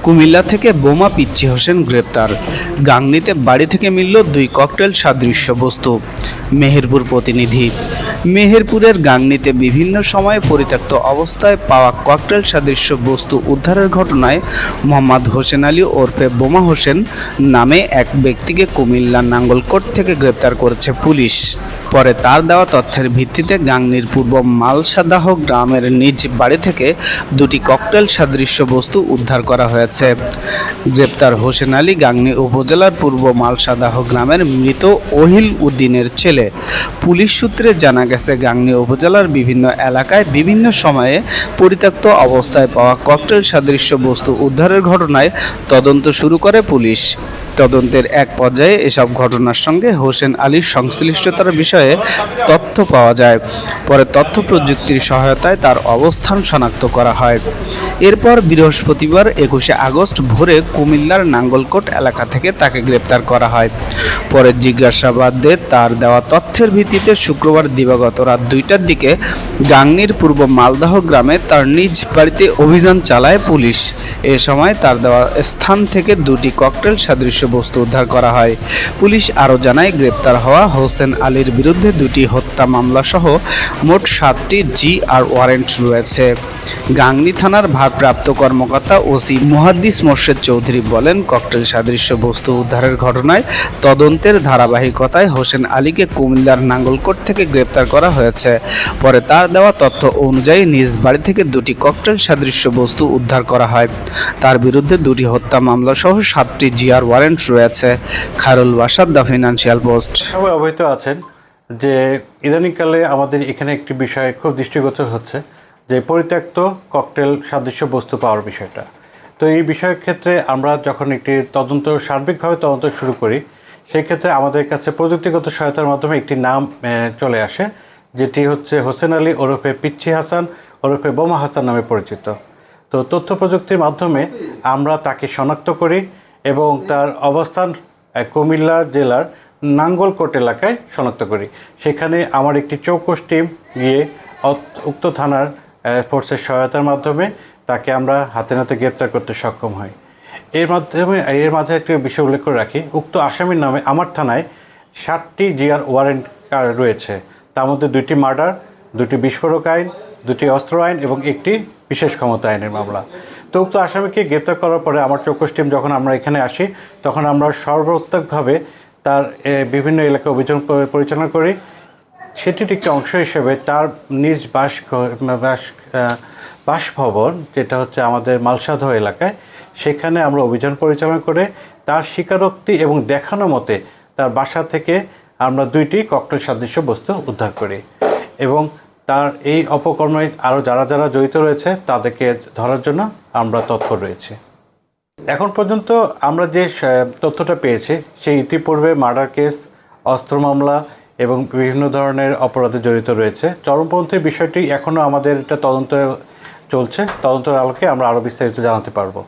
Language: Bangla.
কুমিল্লা থেকে বোমা পিচ্চি হোসেন গ্রেপ্তার। গাংনীতে বাড়ি থেকে মিলল 2 ককটেল সাদৃশ্য বস্তু। মেহেরপুর প্রতিনিধি। মেহেরপুরের গাংনীতে বিভিন্ন সময়ে পরিত্যক্ত অবস্থায় পাওয়া ককটেল সাদৃশ্য বস্তু উদ্ধারের ঘটনায় মোহাম্মদ হোসেন আলী ওরফে বোমা হোসেন নামে এক ব্যক্তিকে কুমিল্লার নাঙ্গলকোট থেকে গ্রেপ্তার করেছে পুলিশ। পরে তার দেওয়া তথ্যের ভিত্তিতে গাংনীর পূর্ব মালসাদাহ গ্রামের নিজ বাড়ি থেকে 2টি ককটেল সাদৃশ্য বস্তু উদ্ধার করা হয়েছে। গ্রেপ্তার হোসেন আলী গাংনী উপজেলার পূর্ব মালসাদাহ গ্রামের মৃত ওহিল উদ্দিনের ছেলে। পুলিশ সূত্রে জানা গেছে, গাংনী উপজেলার বিভিন্ন এলাকায় বিভিন্ন সময়ে পরিত্যক্ত অবস্থায় পাওয়া ককটেল সাদৃশ্য বস্তু উদ্ধারের ঘটনায় তদন্ত শুরু করে পুলিশ। তদন্তের এক পর্যায়ে এসব ঘটনার সঙ্গে হোসেন আলীর সংশ্লিষ্টতার বিষয়ে তথ্য পাওয়া যায়। পরে তথ্য প্রযুক্তির সহায়তায় তার অবস্থান শনাক্ত করা হয়। এরপর বৃহস্পতিবার 21শে আগস্ট ভোরে কুমিল্লার নাঙ্গলকোট এলাকা থেকে তাকে গ্রেপ্তার করা হয়। পরে জিজ্ঞাসাবাদে তার দেওয়া তথ্যের ভিত্তিতে শুক্রবার দিবাগত রাত 2টার দিকে গাংনীর পূর্ব মালদাহ গ্রামে তার নিজ বাড়িতে অভিযান চালায় পুলিশ। এ সময় তার দেওয়া স্থান থেকে 2টি ককটেল সাদৃশ্য বস্তু উদ্ধার করা হয়। পুলিশ আরও জানায়, গ্রেপ্তার হওয়া হোসেন আলীর বিরুদ্ধে 2টি হত্যা মামলা সহ মোট 7টি জিআর ওয়ারেন্ট রয়েছে। গাংনী থানার ভারপ্রাপ্ত কর্মকর্তা ওসি মুহাদ্দিস মোর্শেদ চৌধুরী বলেন, ককটেল সাদৃশ্য বস্তু উদ্ধারের ঘটনায় তদন্তের ধারাবাহিকতায় হোসেন আলীকে কুমিল্লার নাঙ্গলকোট থেকে গ্রেপ্তার করা হয়েছে। পরে তার দেওয়া তথ্য অনুযায়ী নিজ বাড়ি থেকে 2টি ককটেল সাদৃশ্য বস্তু উদ্ধার করা হয়। তার বিরুদ্ধে 2টি হত্যা মামলা সহ 7টি জিআর ওয়ারেন্ট রয়েছে। খায়রুল বাসার, দ্য ফিনান্সিয়াল পোস্ট। সবাই অবহিত আছেন যে ইদানিংকালে আমাদের এখানে একটি বিষয় খুব দৃষ্টিগোচর হচ্ছে, যে পরিত্যক্ত ককটেল সাদৃশ্য বস্তু পাওয়ার বিষয়টা। তো এই বিষয়ের ক্ষেত্রে আমরা যখন একটি সার্বিকভাবে তদন্ত শুরু করি, সেই ক্ষেত্রে আমাদের কাছে প্রযুক্তিগত সহায়তার মাধ্যমে একটি নাম চলে আসে, যেটি হচ্ছে হোসেন আলী ওরফে পিচ্চি হাসান ওরফে বোমা হাসান নামে পরিচিত। তো তথ্য প্রযুক্তির মাধ্যমে আমরা তাকে শনাক্ত করি এবং তার অবস্থান কুমিল্লা জেলার নাঙ্গলকোট এলাকায় শনাক্ত করি। সেখানে আমার একটি চৌকস টিম গিয়ে উক্ত থানার ফোর্সের সহায়তার মাধ্যমে তাকে আমরা হাতে নাতে গ্রেপ্তার করতে সক্ষম হই। এর মাঝে একটি বিষয় উল্লেখ করে রাখি, উক্ত আসামির নামে আমার থানায় 7টি জিআর ওয়ারেন্ট রয়েছে। তার মধ্যে 2টি মার্ডার, 2টি বিস্ফোরক আইন, 2টি অস্ত্র আইন এবং একটি বিশেষ ক্ষমতা আইনের মামলা। তো উক্ত আসামিকে গ্রেপ্তার করার পরে আমার চৌকস টিম যখন আমরা এখানে আসি, তখন আমরা সর্বাত্মকভাবে তার বিভিন্ন এলাকায় অভিযান পরিচালনা করি। সেটির একটি অংশ হিসেবে তার নিজ বাসভবন, যেটা হচ্ছে আমাদের মালসাদহ এলাকায়, সেখানে আমরা অভিযান পরিচালনা করে তার স্বীকারোক্তি এবং দেখানো মতে তার বাসা থেকে আমরা 2টি ককটেল সাদৃশ্য বস্তু উদ্ধার করি এবং তার এই অপকর্মে আরও যারা যারা জড়িত রয়েছে তাদেরকে ধরার জন্য আমরা তৎপর রয়েছি। এখন পর্যন্ত আমরা যে তথ্যটা পেয়েছি, সেই ইতিপূর্বে মার্ডার কেস, অস্ত্র মামলা এবং বিভিন্ন ধরনের অপরাধে জড়িত রয়েছে। চরমপন্থীর বিষয়টি এখনও আমাদের এটা তদন্ত চলছে। তদন্তের আলোকে আমরা আরও বিস্তারিত জানাতে পারবো।